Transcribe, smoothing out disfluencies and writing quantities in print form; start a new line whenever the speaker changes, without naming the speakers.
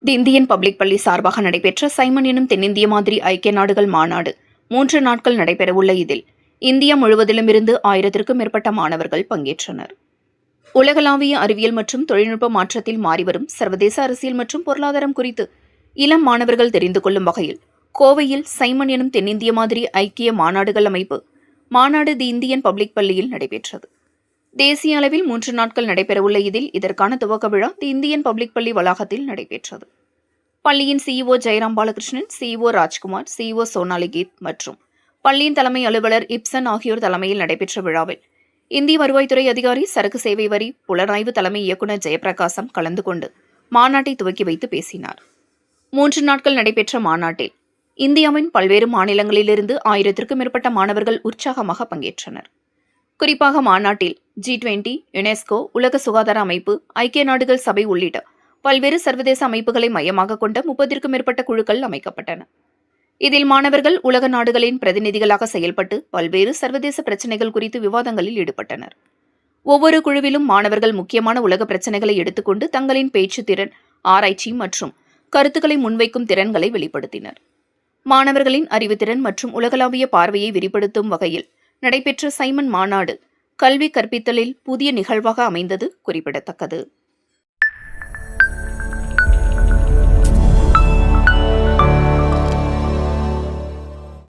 தி Indian public பள்ளி சார்பாக நடைபெற்ற சைமன் எனும் தென்னிந்திய மாதிரி ஐக்கிய நாடுகள் மாநாடு 3 நாட்கள் நடைபெறவுள்ள இதில் இந்தியா முழுவதிலுமிருந்து 1000க்கும் மேற்பட்ட மாணவர்கள் பங்கேற்றனர். உலகளாவிய அறிவியல் மற்றும் தொழில்நுட்ப மாற்றத்தில் மாறிவரும் சர்வதேச அரசியல் மற்றும் பொருளாதாரம் குறித்து இளம் மாணவர்கள் தெரிந்து கொள்ளும் வகையில் கோவையில் சைமன் எனும் தென்னிந்திய மாதிரி ஐக்கிய மாநாடுகள் அமைப்பு மாநாடு தி இந்தியன் பப்ளிக் பள்ளியில் நடைபெற்றது. தேசிய அளவில் 3 நாட்கள் நடைபெறவுள்ள இதில் இதற்கான துவக்க விழா தி இந்தியன் பப்ளிக் பள்ளி வளாகத்தில் நடைபெற்றது. பள்ளியின் CEO Jayaram Balakrishnan, CEO Rajkumar, CEO Sonali Keith மற்றும் பள்ளியின் தலைமை அலுவலர் இப்சன் ஆகியோர் தலைமையில் நடைபெற்ற விழாவில் இந்திய வருவாய்த்துறை அதிகாரி, சரக்கு சேவை வரி புலனாய்வு தலைமை இயக்குநர் ஜெயபிரகாசம் கலந்து கொண்டு மாநாட்டை துவக்கி வைத்து பேசினார். 3 நாட்கள் நடைபெற்ற மாநாட்டில் இந்தியாவின் பல்வேறு மாநிலங்களிலிருந்து 1000க்கும் மேற்பட்ட மாணவர்கள் உற்சாகமாக பங்கேற்றனர். குறிப்பாக மாநாட்டில் G20, யுனெஸ்கோ, உலக சுகாதார அமைப்பு, ஐக்கிய நாடுகள் சபை உள்ளிட்ட பல்வேறு சர்வதேச அமைப்புகளை மையமாக கொண்ட 30க்கும் மேற்பட்ட குழுக்கள் அமைக்கப்பட்டன. இதில் மாணவர்கள் உலக நாடுகளின் பிரதிநிதிகளாக செயல்பட்டு பல்வேறு சர்வதேச பிரச்சினைகள் குறித்து விவாதங்களில் ஈடுபட்டனர். ஒவ்வொரு குழுவிலும் மாணவர்கள் முக்கியமான உலக பிரச்சினைகளை எடுத்துக்கொண்டு தங்களின் பேச்சு திறன், ஆராய்ச்சி மற்றும் கருத்துக்களை முன்வைக்கும் திறன்களை வெளிப்படுத்தினர். மாணவர்களின் அறிவுத்திறன் மற்றும் உலகளாவிய பார்வையை விரிப்படுத்தும் வகையில் நடைபெற்ற சைமன் மாநாடு கல்வி கற்பித்தலில் புதிய நிகழ்வாக அமைந்தது குறிப்பிடத்தக்கது.